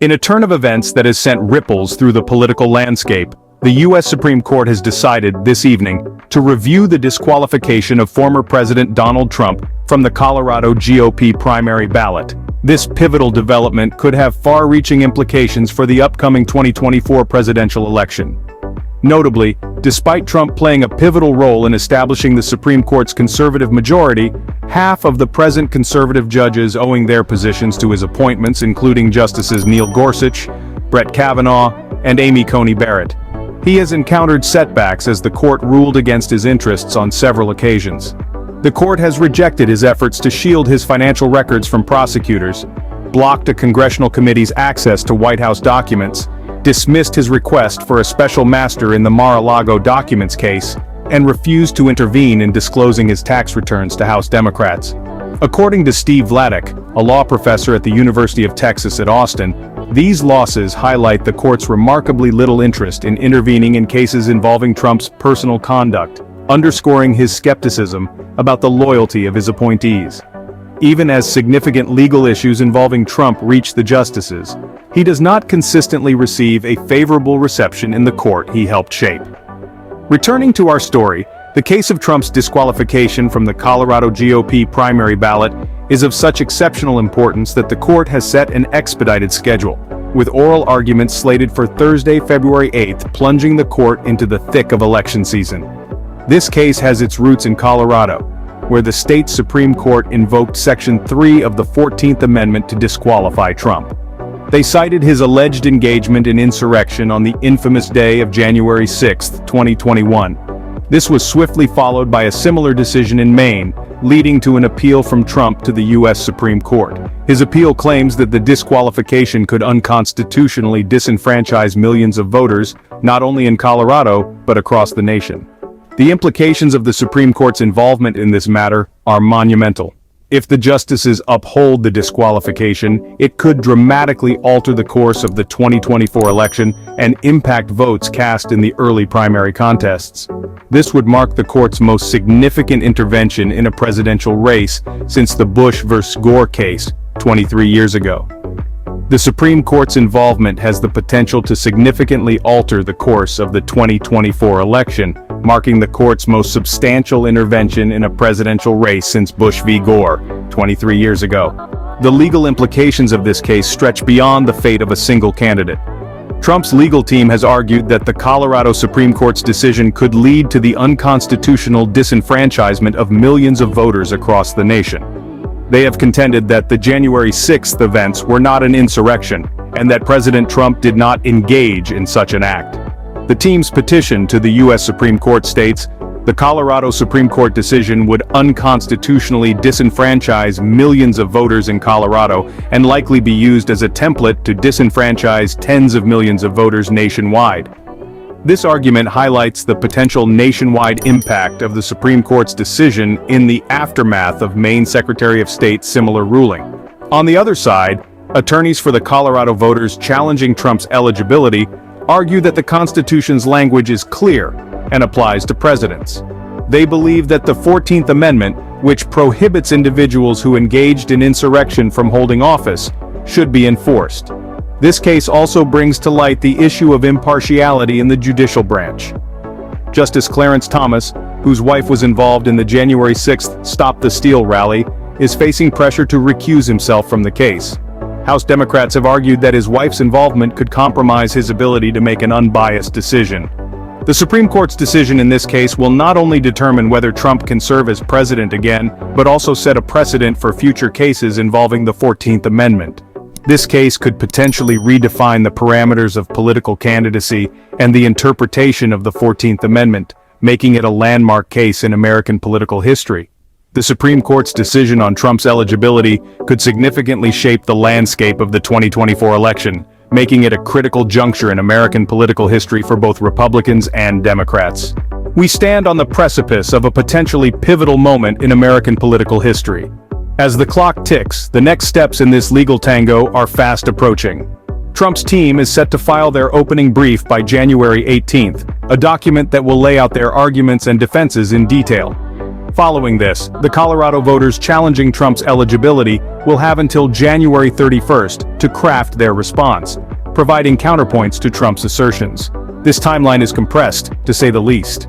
In a turn of events that has sent ripples through the political landscape, the U.S. Supreme Court has decided this evening to review the disqualification of former President Donald Trump from the Colorado GOP primary ballot. This pivotal development could have far-reaching implications for the upcoming 2024 presidential election. Notably, despite Trump playing a pivotal role in establishing the Supreme Court's conservative majority, half of the present conservative judges owing their positions to his appointments, including Justices Neil Gorsuch, Brett Kavanaugh, and Amy Coney Barrett. He has encountered setbacks as the court ruled against his interests on several occasions. The court has rejected his efforts to shield his financial records from prosecutors, blocked a congressional committee's access to White House documents, dismissed his request for a special master in the Mar-a-Lago documents case, and refused to intervene in disclosing his tax returns to House Democrats. According to Steve Vladeck, a law professor at the University of Texas at Austin, these losses highlight the court's remarkably little interest in intervening in cases involving Trump's personal conduct, underscoring his skepticism about the loyalty of his appointees. Even as significant legal issues involving Trump reach the justices, he does not consistently receive a favorable reception in the court he helped shape. Returning to our story, the case of Trump's disqualification from the Colorado GOP primary ballot is of such exceptional importance that the court has set an expedited schedule, with oral arguments slated for Thursday, February 8th, plunging the court into the thick of election season. This case has its roots in Colorado, where the state Supreme Court invoked Section 3 of the 14th Amendment to disqualify Trump. They cited his alleged engagement in insurrection on the infamous day of January 6, 2021. This was swiftly followed by a similar decision in Maine, leading to an appeal from Trump to the U.S. Supreme Court. His appeal claims that the disqualification could unconstitutionally disenfranchise millions of voters, not only in Colorado, but across the nation. The implications of the Supreme Court's involvement in this matter are monumental. If the justices uphold the disqualification, it could dramatically alter the course of the 2024 election and impact votes cast in the early primary contests. This would mark the court's most significant intervention in a presidential race since the Bush versus Gore case 23 years ago. The Supreme Court's involvement has the potential to significantly alter the course of the 2024 election, marking the court's most substantial intervention in a presidential race since Bush v. Gore, 23 years ago. The legal implications of this case stretch beyond the fate of a single candidate. Trump's legal team has argued that the Colorado Supreme Court's decision could lead to the unconstitutional disenfranchisement of millions of voters across the nation. They have contended that the January 6th events were not an insurrection, and that President Trump did not engage in such an act. The team's petition to the U.S. Supreme Court states, the Colorado Supreme Court decision would unconstitutionally disenfranchise millions of voters in Colorado and likely be used as a template to disenfranchise tens of millions of voters nationwide. This argument highlights the potential nationwide impact of the Supreme Court's decision in the aftermath of Maine Secretary of State's similar ruling. On the other side, attorneys for the Colorado voters challenging Trump's eligibility argue that the Constitution's language is clear and applies to presidents. They believe that the 14th Amendment, which prohibits individuals who engaged in insurrection from holding office, should be enforced. This case also brings to light the issue of impartiality in the judicial branch. Justice Clarence Thomas, whose wife was involved in the January 6th Stop the Steal rally, is facing pressure to recuse himself from the case. House Democrats have argued that his wife's involvement could compromise his ability to make an unbiased decision. The Supreme Court's decision in this case will not only determine whether Trump can serve as president again, but also set a precedent for future cases involving the 14th Amendment. This case could potentially redefine the parameters of political candidacy and the interpretation of the 14th Amendment, making it a landmark case in American political history. The Supreme Court's decision on Trump's eligibility could significantly shape the landscape of the 2024 election, making it a critical juncture in American political history for both Republicans and Democrats. We stand on the precipice of a potentially pivotal moment in American political history. As the clock ticks, the next steps in this legal tango are fast approaching. Trump's team is set to file their opening brief by January 18th, a document that will lay out their arguments and defenses in detail. Following this, the Colorado voters challenging Trump's eligibility will have until January 31st to craft their response, providing counterpoints to Trump's assertions. This timeline is compressed, to say the least.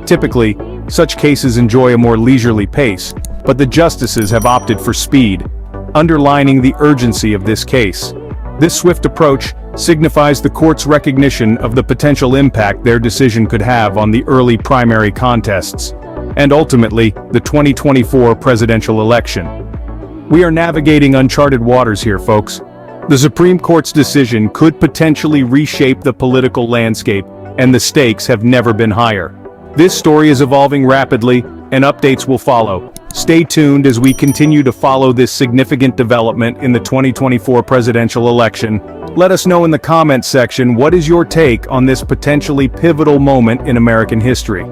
Typically, such cases enjoy a more leisurely pace, but the justices have opted for speed, underlining the urgency of this case. This swift approach signifies the court's recognition of the potential impact their decision could have on the early primary contests, and ultimately, the 2024 presidential election. We are navigating uncharted waters here, folks. The Supreme Court's decision could potentially reshape the political landscape, and the stakes have never been higher. This story is evolving rapidly, and updates will follow. Stay tuned as we continue to follow this significant development in the 2024 presidential election. Let us know in the comments section what is your take on this potentially pivotal moment in American history.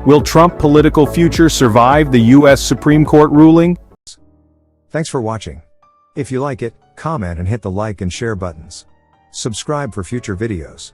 Will Trump's political future survive the U.S. Supreme Court ruling? Thanks for watching. If you like it, comment and hit the like and share buttons. Subscribe for future videos.